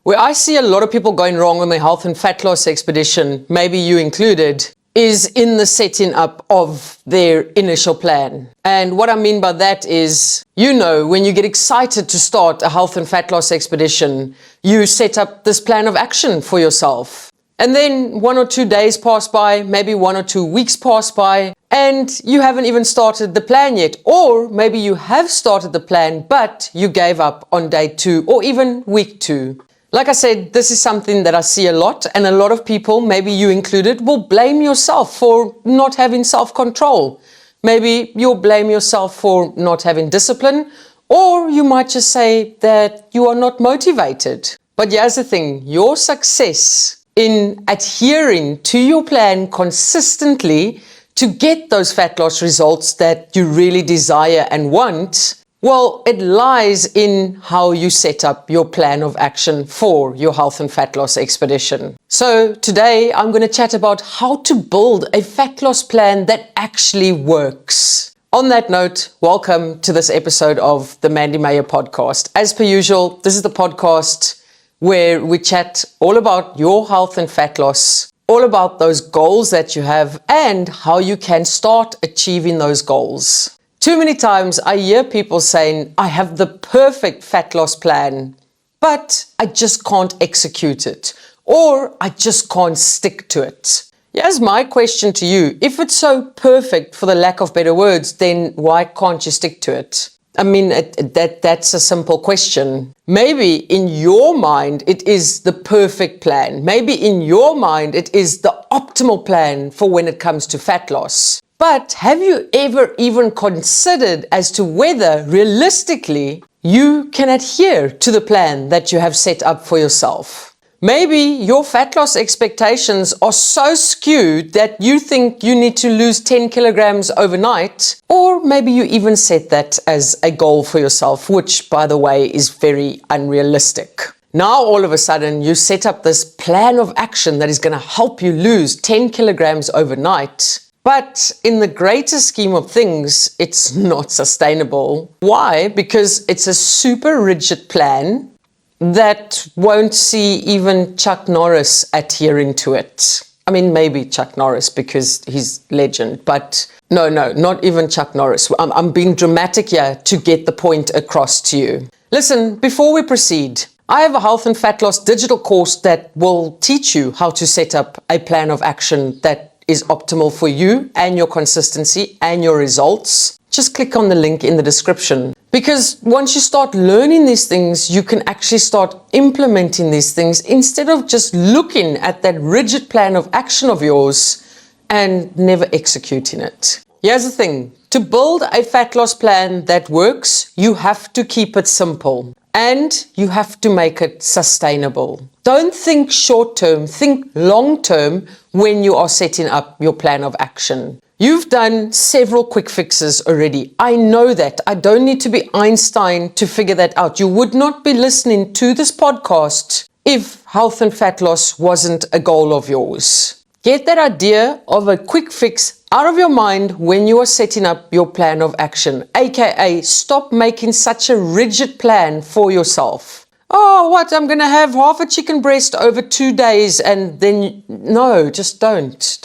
Where I see a lot of people going wrong on their health and fat loss expedition, maybe you included, is in the setting up of their initial plan. And what I mean by that is, when you get excited to start a health and fat loss expedition, you set up this plan of action for yourself. And then 1 or 2 days pass by, maybe 1 or 2 weeks pass by, and you haven't even started the plan yet. Or maybe you have started the plan, but you gave up on day 2 or even week 2. Like I said, this is something that I see a lot, and a lot of people, maybe you included, will blame yourself for not having self-control. Maybe you'll blame yourself for not having discipline, or you might just say that you are not motivated. But here's the thing, your success in adhering to your plan consistently to get those fat loss results that you really desire and want, well, it lies in how you set up your plan of action for your health and fat loss expedition. So today I'm going to chat about how to build a fat loss plan that actually works. On that note, welcome to this episode of the Mandy Meyer podcast. As per usual, this is the podcast where we chat all about your health and fat loss, all about those goals that you have and how you can start achieving those goals. Too many times I hear people saying, I have the perfect fat loss plan, but I just can't execute it, or I just can't stick to it. Here's my question to you. If it's so perfect, for the lack of better words, then why can't you stick to it? I mean, that's a simple question. Maybe in your mind, it is the perfect plan. Maybe in your mind, it is the optimal plan for when it comes to fat loss. But have you ever even considered as to whether realistically you can adhere to the plan that you have set up for yourself? Maybe your fat loss expectations are so skewed that you think you need to lose 10 kilograms overnight, or maybe you even set that as a goal for yourself, which, by the way, is very unrealistic. Now, all of a sudden, you set up this plan of action that is going to help you lose 10 kilograms overnight. But in the greater scheme of things, it's not sustainable. Why? Because it's a super rigid plan that won't see even Chuck Norris adhering to it. I mean, maybe Chuck Norris because he's legend, but no, not even Chuck Norris. I'm being dramatic here to get the point across to you. Listen, before we proceed, I have a health and fat loss digital course that will teach you how to set up a plan of action that is optimal for you and your consistency and your results. Just click on the link in the description. Because once you start learning these things, you can actually start implementing these things instead of just looking at that rigid plan of action of yours and never executing it. Here's the thing. To build a fat loss plan that works, you have to keep it simple and you have to make it sustainable. Don't think short term, think long term when you are setting up your plan of action. You've done several quick fixes already. I know that. I don't need to be Einstein to figure that out. You would not be listening to this podcast if health and fat loss wasn't a goal of yours. Get that idea of a quick fix out of your mind when you are setting up your plan of action, aka stop making such a rigid plan for yourself. Oh, what? I'm going to have half a chicken breast over 2 days and then, no, just don't.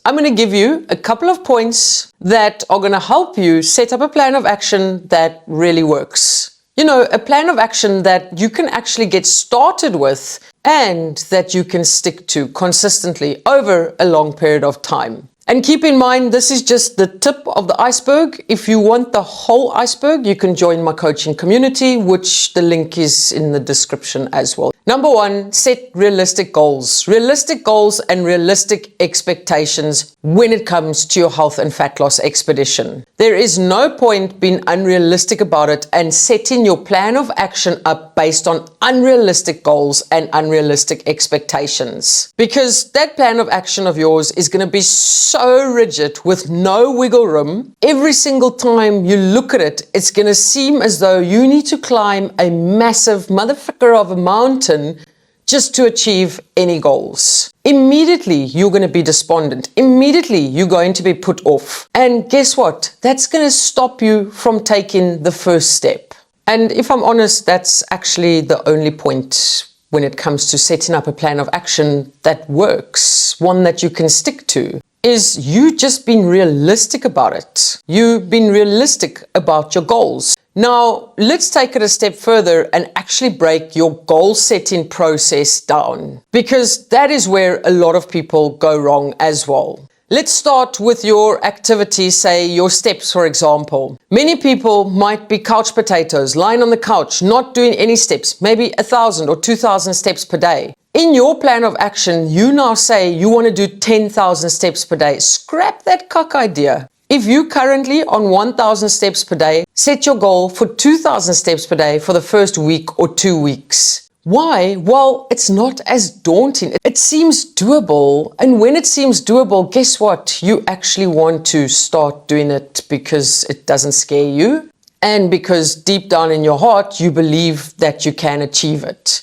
I'm going to give you a couple of points that are going to help you set up a plan of action that really works. A plan of action that you can actually get started with and that you can stick to consistently over a long period of time. And keep in mind, this is just the tip of the iceberg. If you want the whole iceberg, you can join my coaching community, which the link is in the description as well. Number 1, set realistic goals. Realistic goals and realistic expectations when it comes to your health and fat loss expedition. There is no point being unrealistic about it and setting your plan of action up based on unrealistic goals and unrealistic expectations. Because that plan of action of yours is going to be so rigid with no wiggle room. Every single time you look at it, it's going to seem as though you need to climb a massive motherfucker of a mountain just to achieve any goals. Immediately, you're going to be despondent. Immediately, you're going to be put off. And guess what? That's going to stop you from taking the first step. And if I'm honest, that's actually the only point when it comes to setting up a plan of action that works, one that you can stick to, is you just being realistic about it. You've been realistic about your goals. Now, let's take it a step further and actually break your goal setting process down, because that is where a lot of people go wrong as well. Let's start with your activity, say your steps, for example. Many people might be couch potatoes, lying on the couch, not doing any steps, maybe 1,000 or 2,000 steps per day. In your plan of action, you now say you want to do 10,000 steps per day. Scrap that cock idea. If you currently on 1,000 steps per day, set your goal for 2,000 steps per day for the first week or 2 weeks. Why? Well, it's not as daunting. It seems doable. And when it seems doable, guess what? You actually want to start doing it because it doesn't scare you. And because deep down in your heart, you believe that you can achieve it.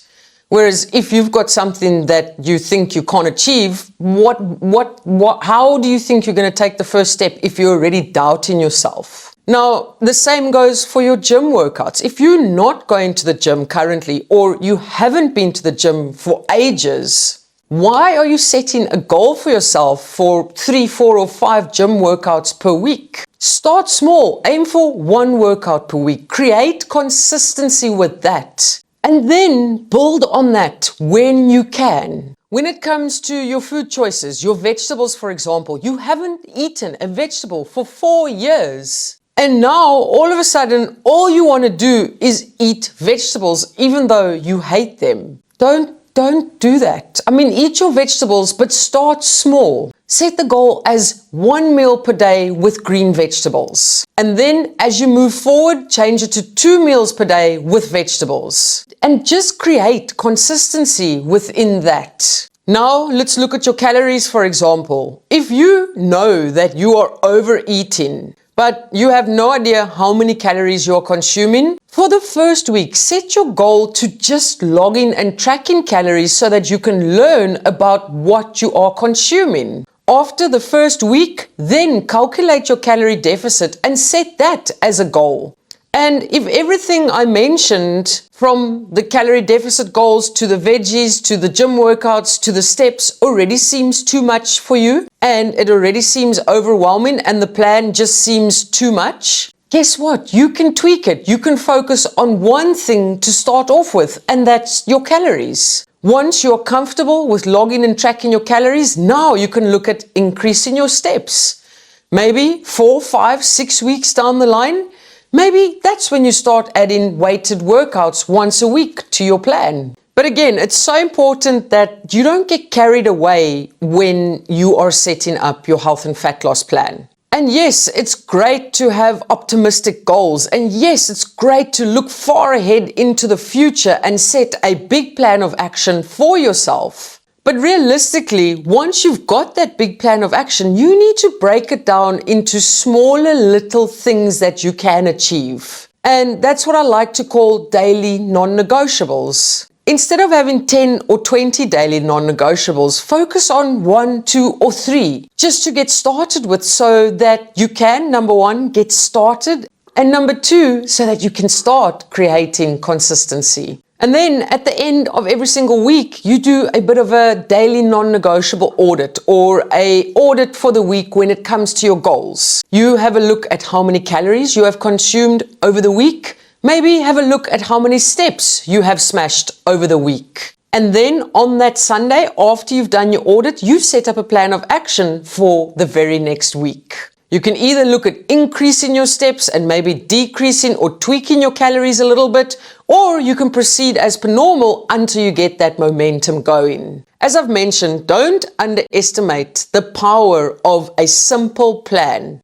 Whereas if you've got something that you think you can't achieve, how do you think you're going to take the first step if you're already doubting yourself? Now, the same goes for your gym workouts. If you're not going to the gym currently, or you haven't been to the gym for ages, why are you setting a goal for yourself for 3, 4, or 5 gym workouts per week? Start small. Aim for 1 workout per week. Create consistency with that. And then build on that when you can. When it comes to your food choices, your vegetables, for example, you haven't eaten a vegetable for 4 years. And now, all of a sudden, all you want to do is eat vegetables, even though you hate them. Don't do that. I mean, eat your vegetables, but start small. Set the goal as 1 meal per day with green vegetables. And then as you move forward, change it to 2 meals per day with vegetables. And just create consistency within that. Now, let's look at your calories, for example. If you know that you are overeating, but you have no idea how many calories you're consuming, for the first week, set your goal to just log in and track in calories so that you can learn about what you are consuming. After the first week, then calculate your calorie deficit and set that as a goal. And if everything I mentioned, from the calorie deficit goals to the veggies, to the gym workouts, to the steps, already seems too much for you, and it already seems overwhelming and the plan just seems too much, guess what? You can tweak it. You can focus on one thing to start off with, and that's your calories. Once you're comfortable with logging and tracking your calories, now you can look at increasing your steps. Maybe 4, 5, 6 weeks down the line, maybe that's when you start adding weighted workouts once a week to your plan. But again, it's so important that you don't get carried away when you are setting up your health and fat loss plan. And yes, it's great to have optimistic goals. And yes, it's great to look far ahead into the future and set a big plan of action for yourself. But realistically, once you've got that big plan of action, you need to break it down into smaller little things that you can achieve. And that's what I like to call daily non-negotiables. Instead of having 10 or 20 daily non-negotiables, focus on 1, 2, or 3 just to get started with, so that you can, number 1, get started, and number 2, so that you can start creating consistency. And then at the end of every single week, you do a bit of a daily non-negotiable audit, or an audit for the week when it comes to your goals. You have a look at how many calories you have consumed over the week. Maybe have a look at how many steps you have smashed over the week. And then on that Sunday, after you've done your audit, you set up a plan of action for the very next week. You can either look at increasing your steps and maybe decreasing or tweaking your calories a little bit, or you can proceed as per normal until you get that momentum going. As I've mentioned, don't underestimate the power of a simple plan,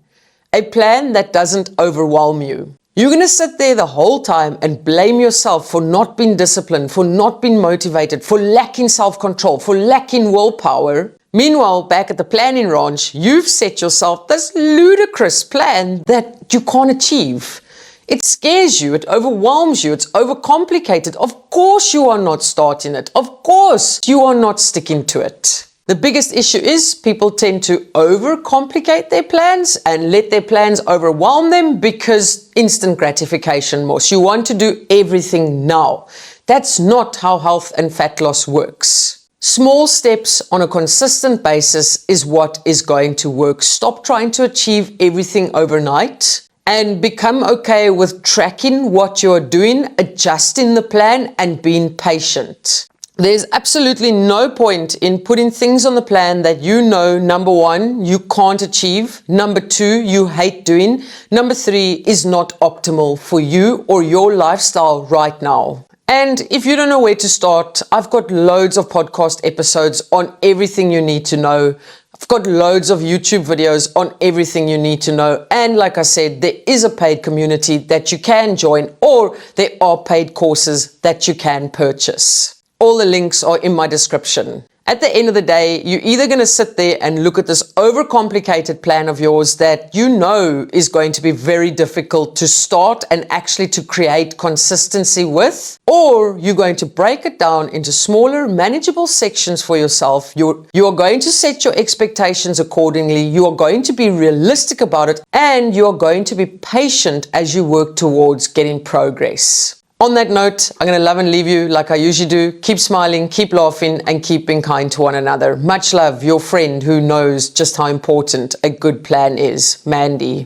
a plan that doesn't overwhelm you. You're going to sit there the whole time and blame yourself for not being disciplined, for not being motivated, for lacking self-control, for lacking willpower. Meanwhile, back at the planning ranch, you've set yourself this ludicrous plan that you can't achieve. It scares you, it overwhelms you, it's overcomplicated. Of course you are not starting it. Of course you are not sticking to it. The biggest issue is people tend to overcomplicate their plans and let their plans overwhelm them because instant gratification most. You want to do everything now. That's not how health and fat loss works. Small steps on a consistent basis is what is going to work. Stop trying to achieve everything overnight and become okay with tracking what you're doing, adjusting the plan, and being patient. There's absolutely no point in putting things on the plan that you know, number one, you can't achieve, number two, you hate doing, number three, is not optimal for you or your lifestyle right now. And if you don't know where to start, I've got loads of podcast episodes on everything you need to know. I've got loads of YouTube videos on everything you need to know. And like I said, there is a paid community that you can join, or there are paid courses that you can purchase. All the links are in my description. At the end of the day, you're either going to sit there and look at this overcomplicated plan of yours that you know is going to be very difficult to start and actually to create consistency with, or you're going to break it down into smaller, manageable sections for yourself. You are going to set your expectations accordingly. You are going to be realistic about it, and you are going to be patient as you work towards getting progress. On that note, I'm going to love and leave you like I usually do. Keep smiling, keep laughing, and keep being kind to one another. Much love, your friend who knows just how important a good plan is. Mandy.